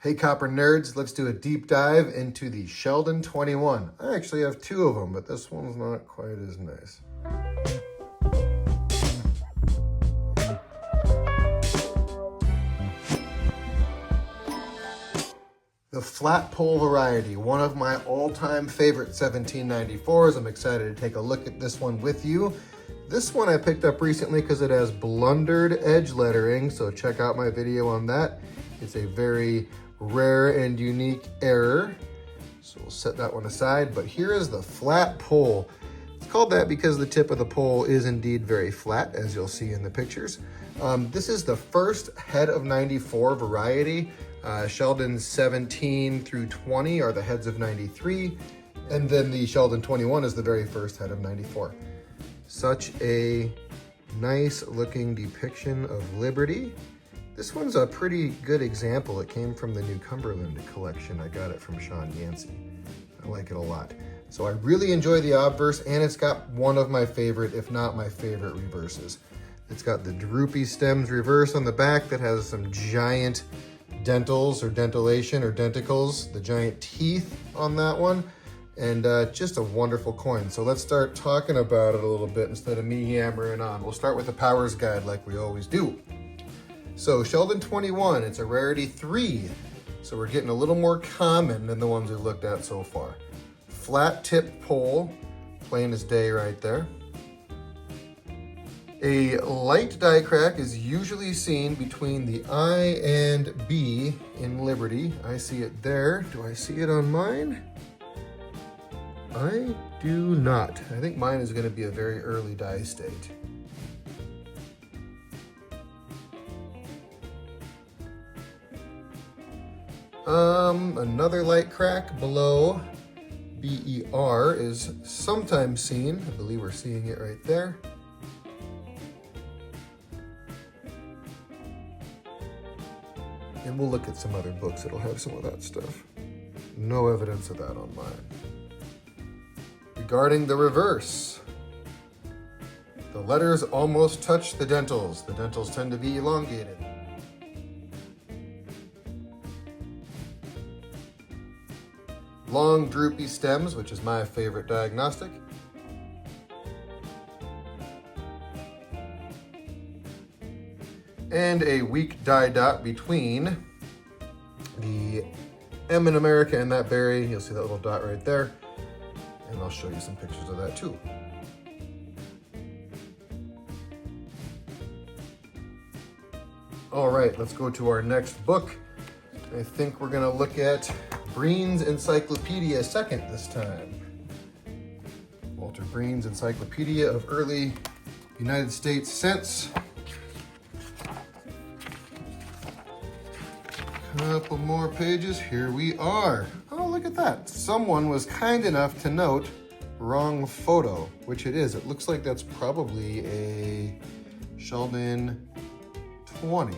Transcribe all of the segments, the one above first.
Hey Copper Nerds, let's do a deep dive into the Sheldon 21. I actually have two of them, but this one's not quite as nice. The flat pole variety, one of my all-time favorite 1794s. I'm excited to take a look at this one with you. This one I picked up recently because it has blundered edge lettering, so check out my video on that. It's a very rare and unique error, so we'll set that one aside. But here is the flat pole. It's called that because the tip of the pole is indeed very flat, as you'll see in the pictures. This is the first head of 94 variety. Sheldon 17 through 20 are the heads of 93, and then the Sheldon 21 is the very first head of 94. Such a nice looking depiction of Liberty. This one's a pretty good example. It came from the New Cumberland collection. I got it from Sean Yancey. I like it a lot. So I really enjoy the obverse, and it's got one of my favorite, if not my favorite, reverses. It's got the droopy stems reverse on the back that has some giant dentals or dentillation or denticles, the giant teeth on that one, and just a wonderful coin. So let's start talking about it a little bit instead of me yammering on. We'll start with the powers guide like we always do. So Sheldon 21, it's a rarity 3. So we're getting a little more common than the ones we've looked at so far. Flat tip pole, plain as day right there. A light die crack is usually seen between the I and B in Liberty. I see it there. Do I see it on mine? I do not. I think mine is going to be a very early die state. Another light crack below BER is sometimes seen. I believe we're seeing it right there. And we'll look at some other books that'll have some of that stuff. No evidence of that on mine. Regarding the reverse, the letters almost touch the dentals. The dentals tend to be elongated. Long droopy stems, which is my favorite diagnostic. And a weak die dot between the M in America and that berry. You'll see that little dot right there. And I'll show you some pictures of that too. All right, let's go to our next book. I think we're gonna look at Breen's Encyclopedia second this time. Walter Breen's Encyclopedia of Early United States Scents. Couple more pages, here we are. Oh, look at that. Someone was kind enough to note wrong photo, which it is. It looks like that's probably a Sheldon 20.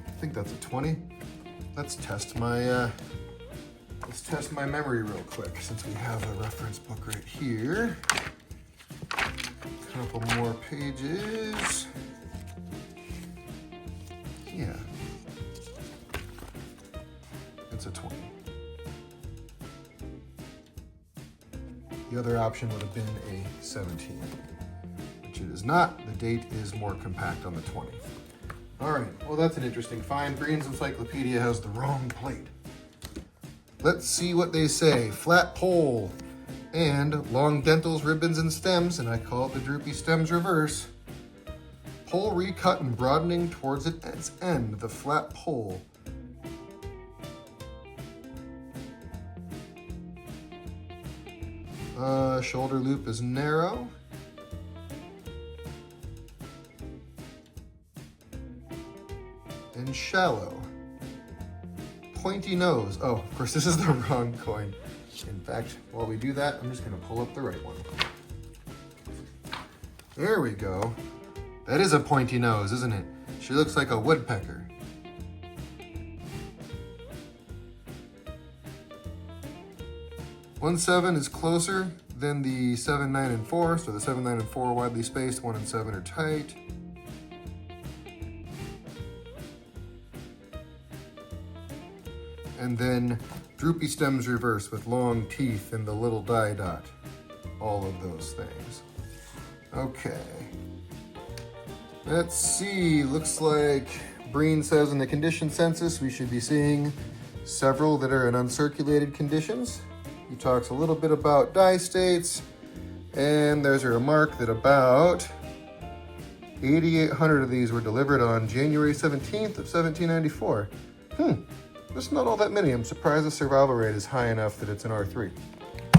I think that's a 20. Let's test my memory real quick since we have a reference book right here. Couple more pages. Yeah. It's a 20. The other option would have been a 17, which it is not. The date is more compact on the 20. All right, well, that's an interesting find. Breen's Encyclopedia has the wrong plate. Let's see what they say. Flat pole and long dentals, ribbons, and stems, and I call it the droopy stems reverse. Pole recut and broadening towards its end, the flat pole. Shoulder loop is narrow. And shallow. Pointy nose. Oh, of course, this is the wrong coin. In fact, while we do that, I'm just gonna pull up the right one. There we go. That is a pointy nose, isn't it? She looks like a woodpecker. One 7 is closer than the 7, 9, and 4. So the 7, 9, and 4 are widely spaced. 1 and 7 are tight. And then droopy stems reverse with long teeth and the little die dot. All of those things. Okay. Let's see, looks like Breen says in the condition census we should be seeing several that are in uncirculated conditions. He talks a little bit about die states, and there's a remark that about 8,800 of these were delivered on January 17th of 1794. There's not all that many. I'm surprised the survival rate is high enough that it's an R3.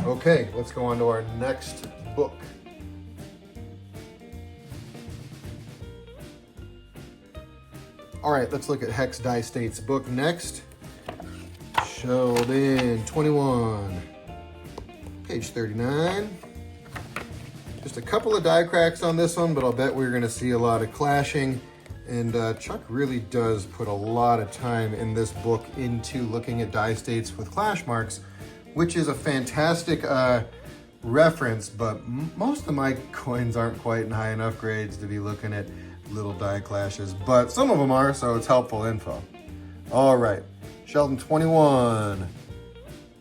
Okay, let's go on to our next book. All right, let's look at Hex Die States book next. Sheldon 21, page 39. Just a couple of die cracks on this one, but I'll bet we're gonna see a lot of clashing. And Chuck really does put a lot of time in this book into looking at die states with clash marks, which is a fantastic reference, but most of my coins aren't quite in high enough grades to be looking at little die clashes, but some of them are, so it's helpful info. All right, Sheldon 21,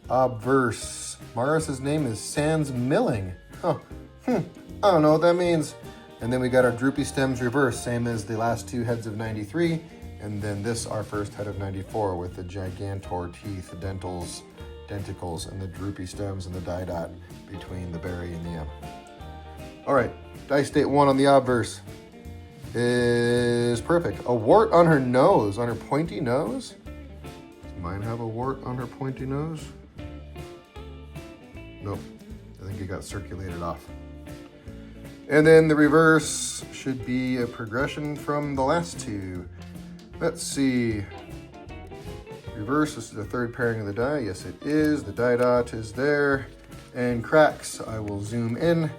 obverse. Morris's name is Sans Milling. Huh. I don't know what that means. And then we got our droopy stems reverse, same as the last two heads of 93. And then this, our first head of 94 with the gigantor teeth, the denticles, and the droopy stems and the die dot between the berry and the M. All right, die state 1 on the obverse is perfect. A wart on her nose, on her pointy nose. Does mine have a wart on her pointy nose? Nope, I think it got circulated off. And then the reverse should be a progression from the last two. Let's see. Reverse, this is the third pairing of the die. Yes, it is. The die dot is there. And cracks, I will zoom in.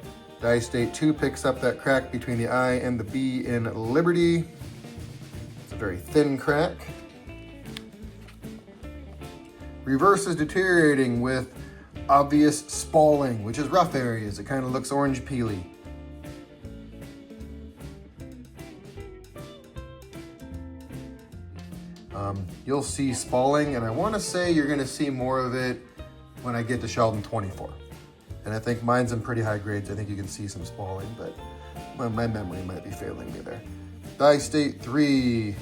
Die state 2 picks up that crack between the I and the B in Liberty. It's a very thin crack. Reverse is deteriorating with obvious spalling, which is rough areas. It kind of looks orange peely. You'll see spalling, and I want to say you're going to see more of it when I get to Sheldon 24. And I think mine's in pretty high grades. I think you can see some spalling, but my memory might be failing me there. Die state 3,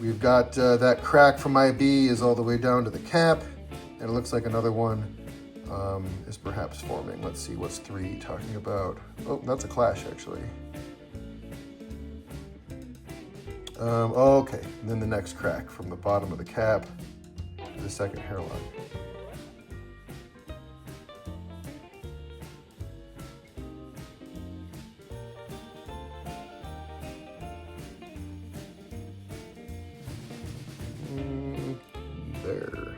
we've got that crack from IB is all the way down to the cap, and it looks like another one is perhaps forming. Let's see, what's 3 talking about? Oh, that's a clash, actually. Okay, and then the next crack from the bottom of the cap to the second hairline. There.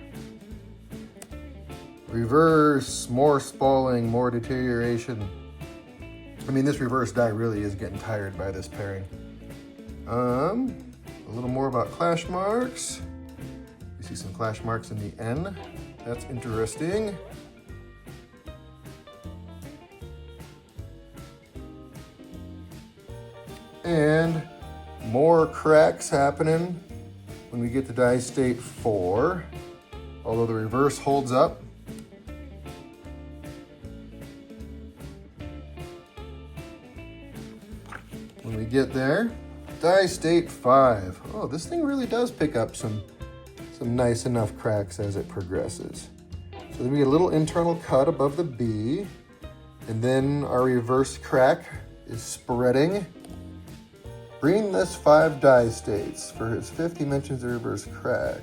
Reverse, more spalling, more deterioration. I mean, this reverse die really is getting tired by this pairing. A little more about clash marks. You see some clash marks in the N. That's interesting. And more cracks happening when we get to die state 4. Although the reverse holds up. When we get there, die state 5. Oh, this thing really does pick up some nice enough cracks as it progresses. So then we get a little internal cut above the B, and then our reverse crack is spreading. Breen lists 5 die states. For his 5th, he mentions the reverse crack.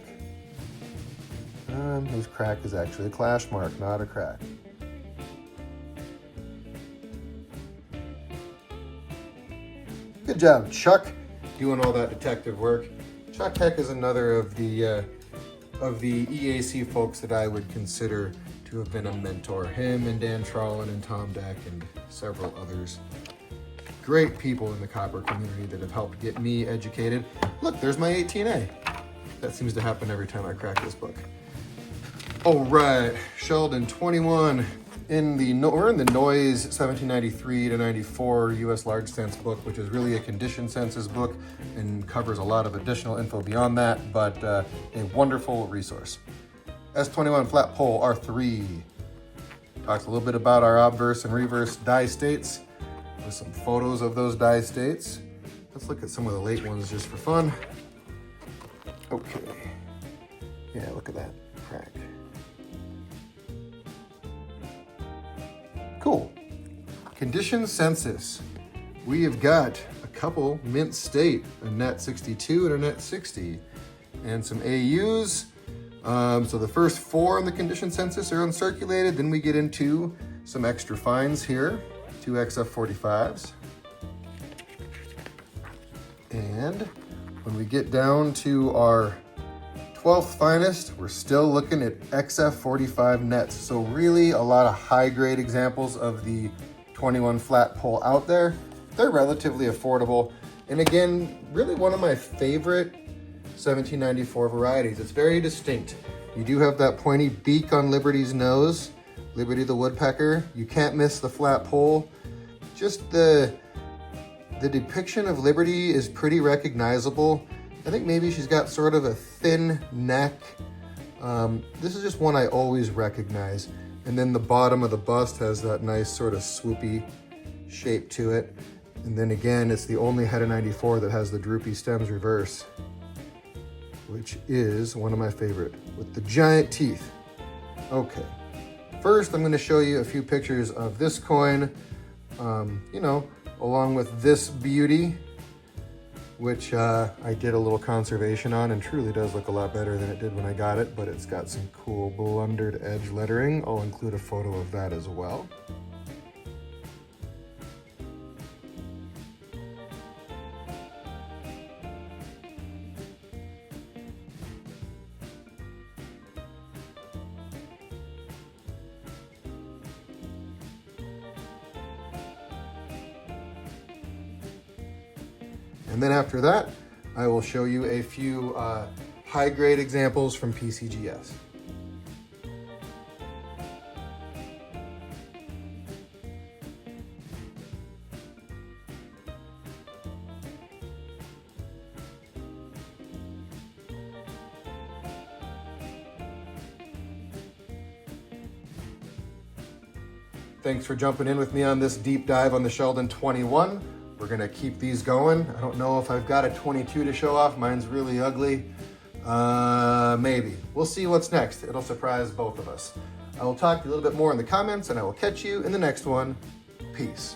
His crack is actually a clash mark, not a crack. Good job, Chuck, doing all that detective work. Chuck Heck is another of the EAC folks that I would consider to have been a mentor. Him and Dan Trollen and Tom Deck and several others. Great people in the copper community that have helped get me educated. Look, there's my 18A. That seems to happen every time I crack this book. All right, Sheldon 21. We're in the Noise 1793 to 94 US Large Sense book, which is really a condition census book and covers a lot of additional info beyond that, but a wonderful resource. S-21 flat pole R3 talks a little bit about our obverse and reverse die states with some photos of those die states. Let's look at some of the late ones just for fun. Okay. Yeah, look at that crack. Cool. Condition census. We have got a couple mint state, a net 62 and a net 60, and some AUs. So the first 4 in the condition census are uncirculated. Then we get into some extra fines here, 2 XF45s. And when we get down to our 12th finest, we're still looking at XF45 nets. So really a lot of high grade examples of the 21 flat pole out there. They're relatively affordable. And again, really one of my favorite 1794 varieties. It's very distinct. You do have that pointy beak on Liberty's nose, Liberty the woodpecker. You can't miss the flat pole. Just the depiction of Liberty is pretty recognizable. I think maybe she's got sort of a thin neck. This is just one I always recognize. And then the bottom of the bust has that nice sort of swoopy shape to it. And then again, it's the only head of 94 that has the droopy stems reverse, which is one of my favorite, with the giant teeth. Okay, first I'm gonna show you a few pictures of this coin, along with this beauty, which I did a little conservation on and truly does look a lot better than it did when I got it, but it's got some cool blundered edge lettering. I'll include a photo of that as well. And then after that, I will show you a few high-grade examples from PCGS. Thanks for jumping in with me on this deep dive on the Sheldon 21. We're gonna keep these going. I don't know if I've got a 22 to show off. Mine's really ugly. Maybe. We'll see what's next. It'll surprise both of us. I will talk to you a little bit more in the comments, and I will catch you in the next one. Peace.